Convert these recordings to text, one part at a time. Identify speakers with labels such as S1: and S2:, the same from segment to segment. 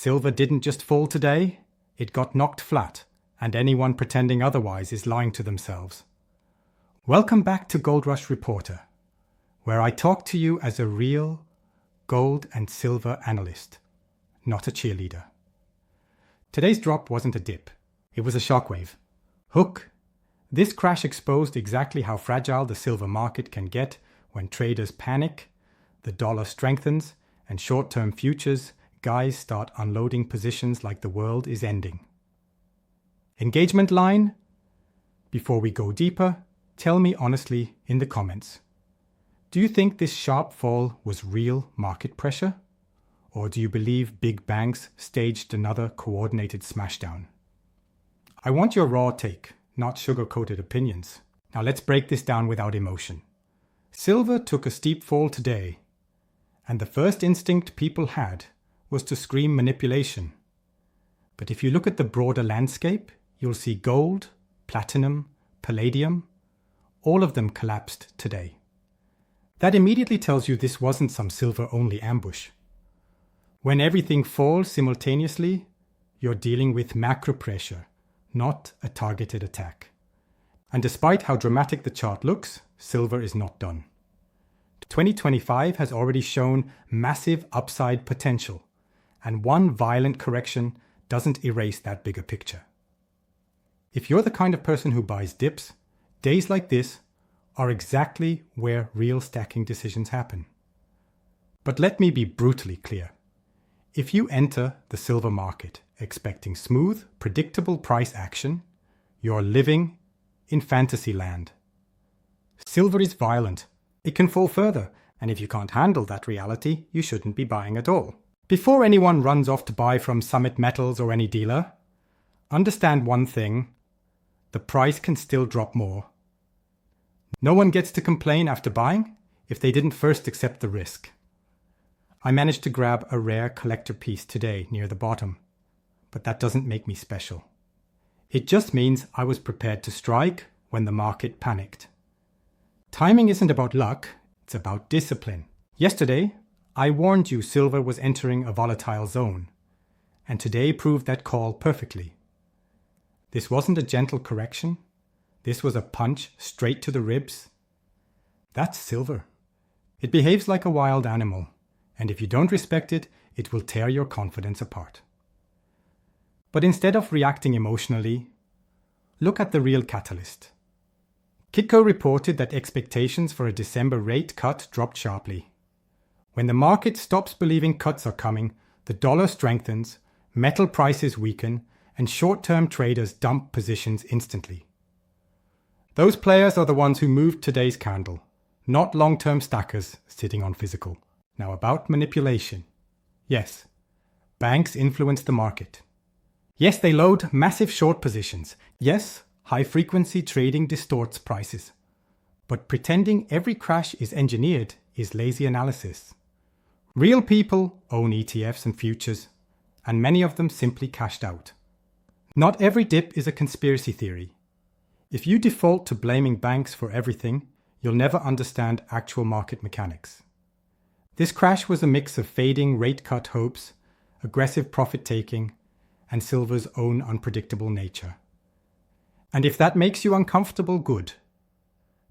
S1: Silver didn't just fall today, it got knocked flat, and anyone pretending otherwise is lying to themselves. Welcome back to Gold Rush Reporter, where I talk to you as a real gold and silver analyst, not a cheerleader. Today's drop wasn't a dip, it was a shockwave. Hook! This crash exposed exactly how fragile the silver market can get when traders panic, the dollar strengthens, and short-term futures guys start unloading positions like the world is ending. Engagement line? Before we go deeper, tell me honestly in the comments. Do you think this sharp fall was real market pressure? Or do you believe big banks staged another coordinated smashdown? I want your raw take, not sugar-coated opinions. Now let's break this down without emotion. Silver took a steep fall today, and the first instinct people had was to scream manipulation. But if you look at the broader landscape, you'll see gold, platinum, palladium, all of them collapsed today. That immediately tells you this wasn't some silver-only ambush. When everything falls simultaneously, you're dealing with macro pressure, not a targeted attack. And despite how dramatic the chart looks, silver is not done. 2025 has already shown massive upside potential, and one violent correction doesn't erase that bigger picture. If you're the kind of person who buys dips, days like this are exactly where real stacking decisions happen. But let me be brutally clear. If you enter the silver market expecting smooth, predictable price action, you're living in fantasy land. Silver is violent. It can fall further, and if you can't handle that reality, you shouldn't be buying at all. Before anyone runs off to buy from Summit Metals or any dealer, understand one thing: the price can still drop more. No one gets to complain after buying if they didn't first accept the risk. I managed to grab a rare collector piece today near the bottom, but that doesn't make me special. It just means I was prepared to strike when the market panicked. Timing isn't about luck, it's about discipline. Yesterday, I warned you silver was entering a volatile zone, and today proved that call perfectly. This wasn't a gentle correction. This was a punch straight to the ribs. That's silver. It behaves like a wild animal, and if you don't respect it, it will tear your confidence apart. But instead of reacting emotionally, look at the real catalyst. Kitco reported that expectations for a December rate cut dropped sharply. When the market stops believing cuts are coming, the dollar strengthens, metal prices weaken, and short-term traders dump positions instantly. Those players are the ones who moved today's candle, not long-term stackers sitting on physical. Now about manipulation. Yes, banks influence the market. Yes, they load massive short positions. Yes, high-frequency trading distorts prices. But pretending every crash is engineered is lazy analysis. Real people own ETFs and futures, and many of them simply cashed out. Not every dip is a conspiracy theory. If you default to blaming banks for everything, you'll never understand actual market mechanics. This crash was a mix of fading rate cut hopes, aggressive profit-taking, and silver's own unpredictable nature. And if that makes you uncomfortable, good.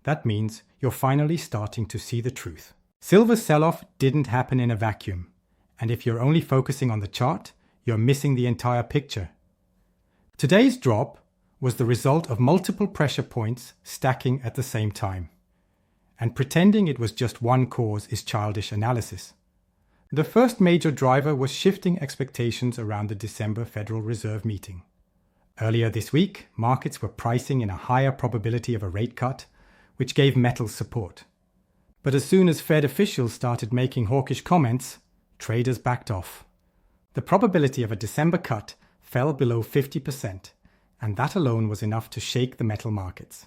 S1: That means you're finally starting to see the truth. Silver's sell-off didn't happen in a vacuum, and if you're only focusing on the chart, you're missing the entire picture. Today's drop was the result of multiple pressure points stacking at the same time. And pretending it was just one cause is childish analysis. The first major driver was shifting expectations around the December Federal Reserve meeting. Earlier this week, markets were pricing in a higher probability of a rate cut, which gave metals support. But as soon as Fed officials started making hawkish comments, traders backed off. The probability of a December cut fell below 50%, and that alone was enough to shake the metal markets.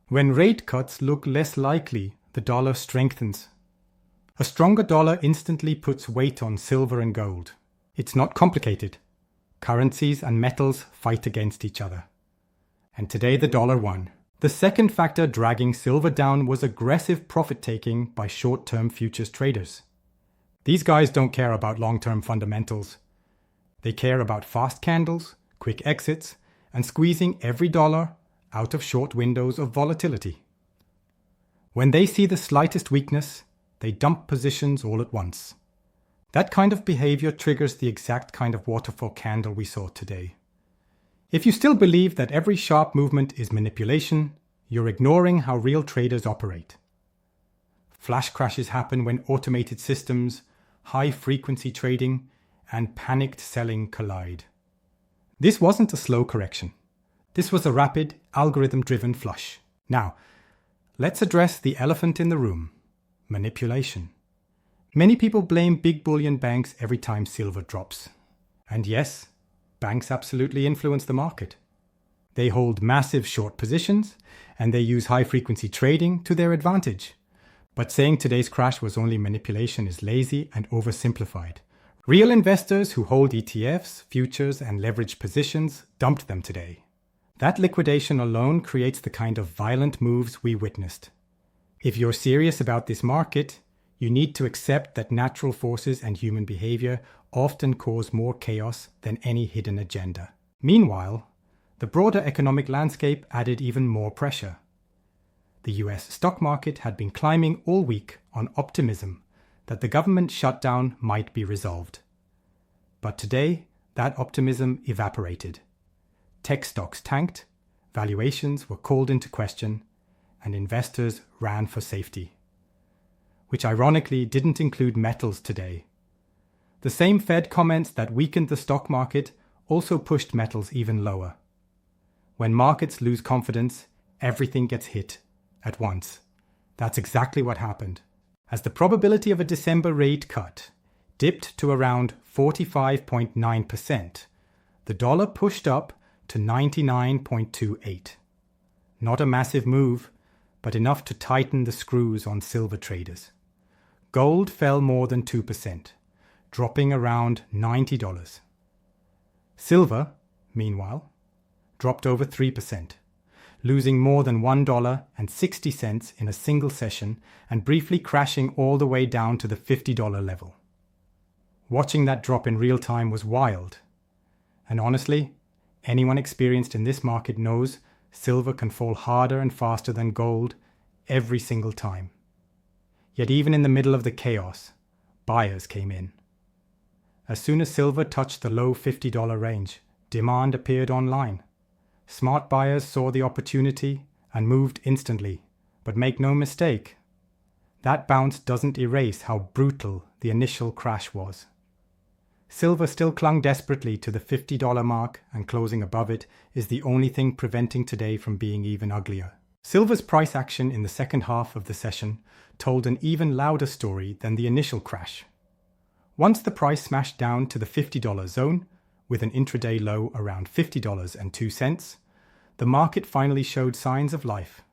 S1: When rate cuts look less likely, the dollar strengthens. A stronger dollar instantly puts weight on silver and gold. It's not complicated. Currencies and metals fight against each other. And today the dollar won. The second factor dragging silver down was aggressive profit-taking by short-term futures traders. These guys don't care about long-term fundamentals. They care about fast candles, quick exits, and squeezing every dollar out of short windows of volatility. When they see the slightest weakness, they dump positions all at once. That kind of behavior triggers the exact kind of waterfall candle we saw today. If you still believe that every sharp movement is manipulation, you're ignoring how real traders operate. Flash crashes happen when automated systems, high-frequency trading, and panicked selling collide. This wasn't a slow correction. This was a rapid, algorithm-driven flush. Now, let's address the elephant in the room: manipulation. Many people blame big bullion banks every time silver drops. And yes, banks absolutely influence the market. They hold massive short positions, and they use high-frequency trading to their advantage. But saying today's crash was only manipulation is lazy and oversimplified. Real investors who hold ETFs, futures, and leveraged positions dumped them today. That liquidation alone creates the kind of violent moves we witnessed. If you're serious about this market, you need to accept that natural forces and human behavior often cause more chaos than any hidden agenda. Meanwhile, the broader economic landscape added even more pressure. The US stock market had been climbing all week on optimism that the government shutdown might be resolved. But today, that optimism evaporated. Tech stocks tanked, valuations were called into question, and investors ran for safety. Which ironically didn't include metals today. The same Fed comments that weakened the stock market also pushed metals even lower. When markets lose confidence, everything gets hit at once. That's exactly what happened. As the probability of a December rate cut dipped to around 45.9%, the dollar pushed up to 99.28. Not a massive move, but enough to tighten the screws on silver traders. Gold fell more than 2%, dropping around $90. Silver, meanwhile, dropped over 3%, losing more than $1.60 in a single session and briefly crashing all the way down to the $50 level. Watching that drop in real time was wild. And honestly, anyone experienced in this market knows silver can fall harder and faster than gold every single time. Yet even in the middle of the chaos, buyers came in. As soon as silver touched the low $50 range, demand appeared online. Smart buyers saw the opportunity and moved instantly. But make no mistake, that bounce doesn't erase how brutal the initial crash was. Silver still clung desperately to the $50 mark, and closing above it is the only thing preventing today from being even uglier. Silver's price action in the second half of the session told an even louder story than the initial crash. Once the price smashed down to the $50 zone, with an intraday low around $50.02, the market finally showed signs of life.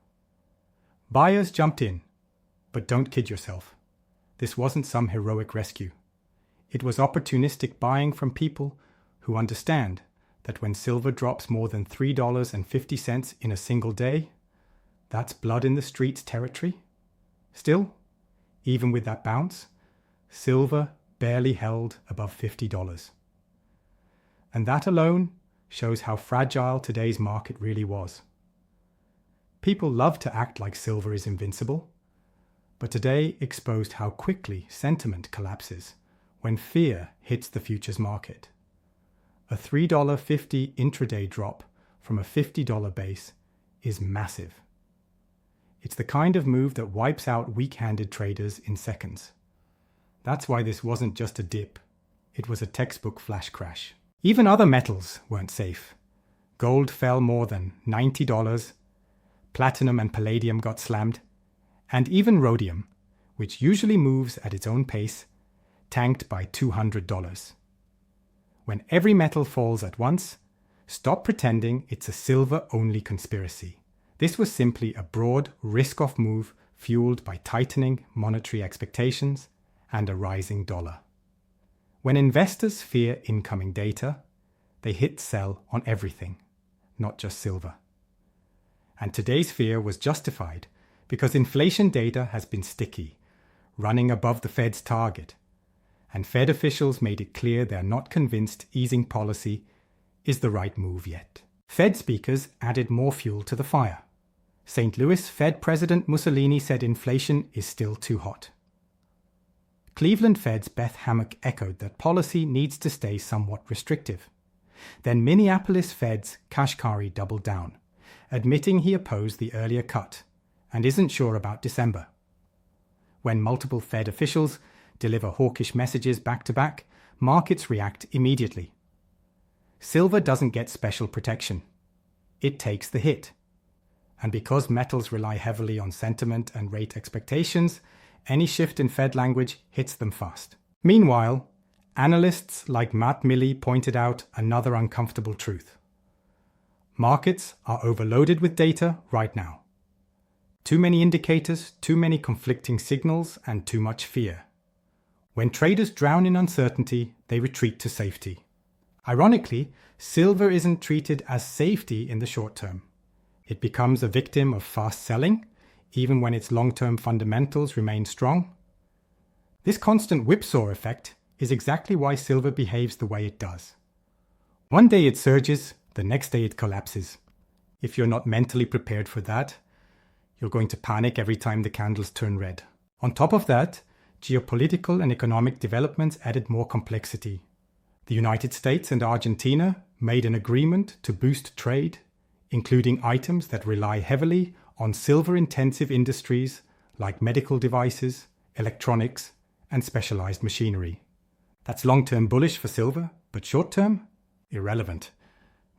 S1: Buyers jumped in, but don't kid yourself. This wasn't some heroic rescue. It was opportunistic buying from people who understand that when silver drops more than $3.50 in a single day, that's blood in the streets territory. Still, even with that bounce, silver barely held above $50. And that alone shows how fragile today's market really was. People love to act like silver is invincible, but today exposed how quickly sentiment collapses when fear hits the futures market. A $3.50 intraday drop from a $50 base is massive. It's the kind of move that wipes out weak-handed traders in seconds. That's why this wasn't just a dip. It was a textbook flash crash. Even other metals weren't safe. Gold fell more than $90, platinum and palladium got slammed, and even rhodium, which usually moves at its own pace, tanked by $200. When every metal falls at once, stop pretending it's a silver-only conspiracy. This was simply a broad risk-off move fueled by tightening monetary expectations and a rising dollar. When investors fear incoming data, they hit sell on everything, not just silver. And today's fear was justified because inflation data has been sticky, running above the Fed's target. and Fed officials made it clear they're not convinced easing policy is the right move yet. Fed speakers added more fuel to the fire. St. Louis Fed President Mussolini said inflation is still too hot. Cleveland Fed's Beth Hammock echoed that policy needs to stay somewhat restrictive. Then Minneapolis Fed's Kashkari doubled down, admitting he opposed the earlier cut and isn't sure about December. When multiple Fed officials deliver hawkish messages back to back, markets react immediately. Silver doesn't get special protection. It takes the hit. And because metals rely heavily on sentiment and rate expectations, any shift in Fed language hits them fast. Meanwhile, analysts like Matt Milley pointed out another uncomfortable truth. Markets are overloaded with data right now. Too many indicators, too many conflicting signals, and too much fear. When traders drown in uncertainty, they retreat to safety. Ironically, silver isn't treated as safety in the short term. It becomes a victim of fast selling, even when its long-term fundamentals remain strong. This constant whipsaw effect is exactly why silver behaves the way it does. One day it surges, the next day it collapses. If you're not mentally prepared for that, you're going to panic every time the candles turn red. On top of that, geopolitical and economic developments added more complexity. The United States and Argentina made an agreement to boost trade, including items that rely heavily on silver-intensive industries like medical devices, electronics, and specialized machinery. That's long-term bullish for silver, but short-term, irrelevant.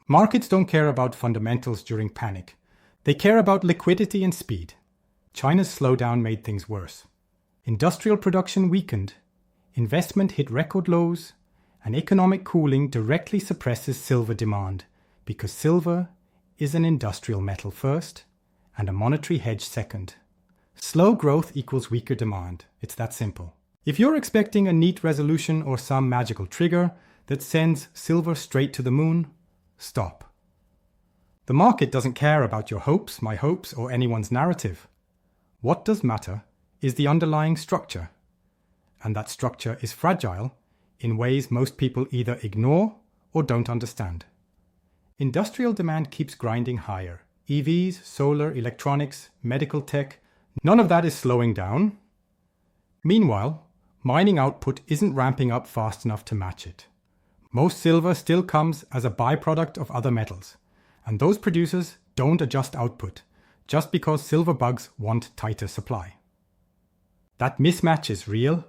S1: Markets don't care about fundamentals during panic. They care about liquidity and speed. China's slowdown made things worse. Industrial production weakened, investment hit record lows, and economic cooling directly suppresses silver demand because silver is an industrial metal first and a monetary hedge second. Slow growth equals weaker demand. It's that simple. If you're expecting a neat resolution or some magical trigger that sends silver straight to the moon, stop. The market doesn't care about your hopes, my hopes, or anyone's narrative. What does matter is the underlying structure. And that structure is fragile in ways most people either ignore or don't understand. Industrial demand keeps grinding higher. EVs, solar, electronics, medical tech, none of that is slowing down. Meanwhile, mining output isn't ramping up fast enough to match it. Most silver still comes as a byproduct of other metals, and those producers don't adjust output just because silver bugs want tighter supply. That mismatch is real,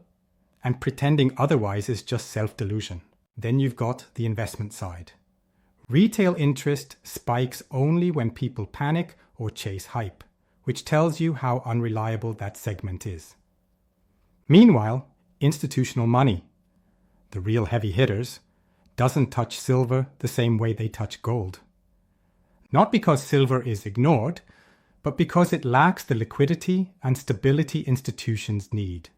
S1: and pretending otherwise is just self-delusion. Then you've got the investment side. Retail interest spikes only when people panic or chase hype, which tells you how unreliable that segment is. Meanwhile, institutional money, the real heavy hitters, doesn't touch silver the same way they touch gold. Not because silver is ignored, but because it lacks the liquidity and stability institutions need.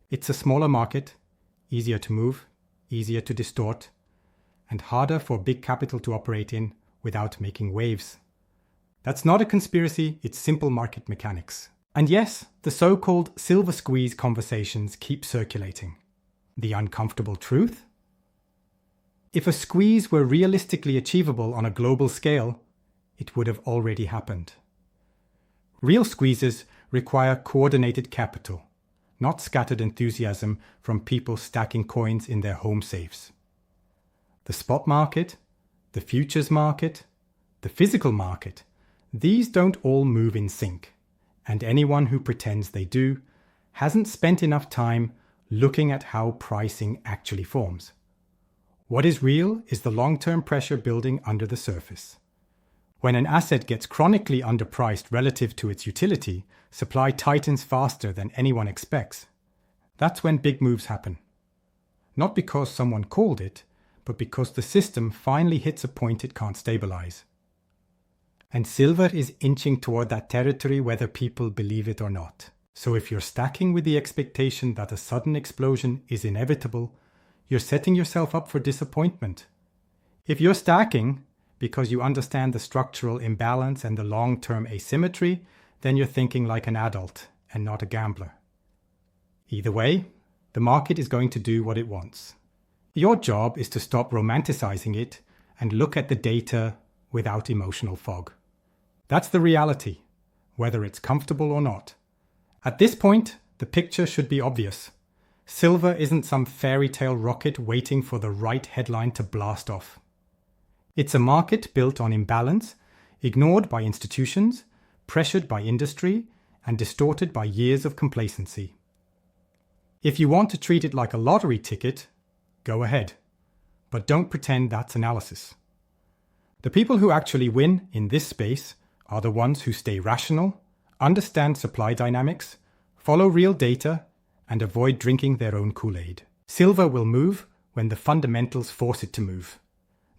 S1: It's a smaller market, easier to move, easier to distort, and harder for big capital to operate in without making waves. That's not a conspiracy, it's simple market mechanics. And yes, the so-called silver squeeze conversations keep circulating. The uncomfortable truth? If a squeeze were realistically achievable on a global scale, it would have already happened. Real squeezes require coordinated capital, not scattered enthusiasm from people stacking coins in their home safes. The spot market, the futures market, the physical market, these don't all move in sync, and anyone who pretends they do hasn't spent enough time looking at how pricing actually forms. What is real is the long-term pressure building under the surface. When an asset gets chronically underpriced relative to its utility, supply tightens faster than anyone expects. That's when big moves happen. Not because someone called it, but because the system finally hits a point it can't stabilize. And silver is inching toward that territory whether people believe it or not. So if you're stacking with the expectation that a sudden explosion is inevitable, you're setting yourself up for disappointment. If you're stacking because you understand the structural imbalance and the long-term asymmetry, then you're thinking like an adult and not a gambler. Either way, the market is going to do what it wants. Your job is to stop romanticizing it and look at the data without emotional fog. That's the reality, whether it's comfortable or not. At this point, the picture should be obvious. Silver isn't some fairy tale rocket waiting for the right headline to blast off. It's a market built on imbalance, ignored by institutions, pressured by industry, and distorted by years of complacency. If you want to treat it like a lottery ticket, go ahead. But don't pretend that's analysis. The people who actually win in this space are the ones who stay rational, understand supply dynamics, follow real data, and avoid drinking their own Kool-Aid. Silver will move when the fundamentals force it to move,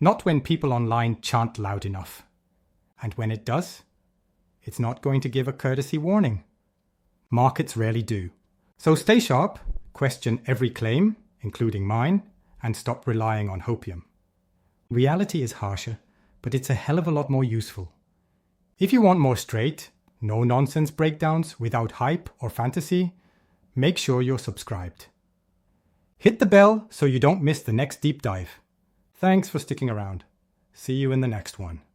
S1: not when people online chant loud enough. And when it does, it's not going to give a courtesy warning. Markets rarely do. So stay sharp, question every claim, including mine, and stop relying on hopium. Reality is harsher, but it's a hell of a lot more useful. If you want more straight, no-nonsense breakdowns without hype or fantasy, make sure you're subscribed. Hit the bell so you don't miss the next deep dive. Thanks for sticking around. See you in the next one.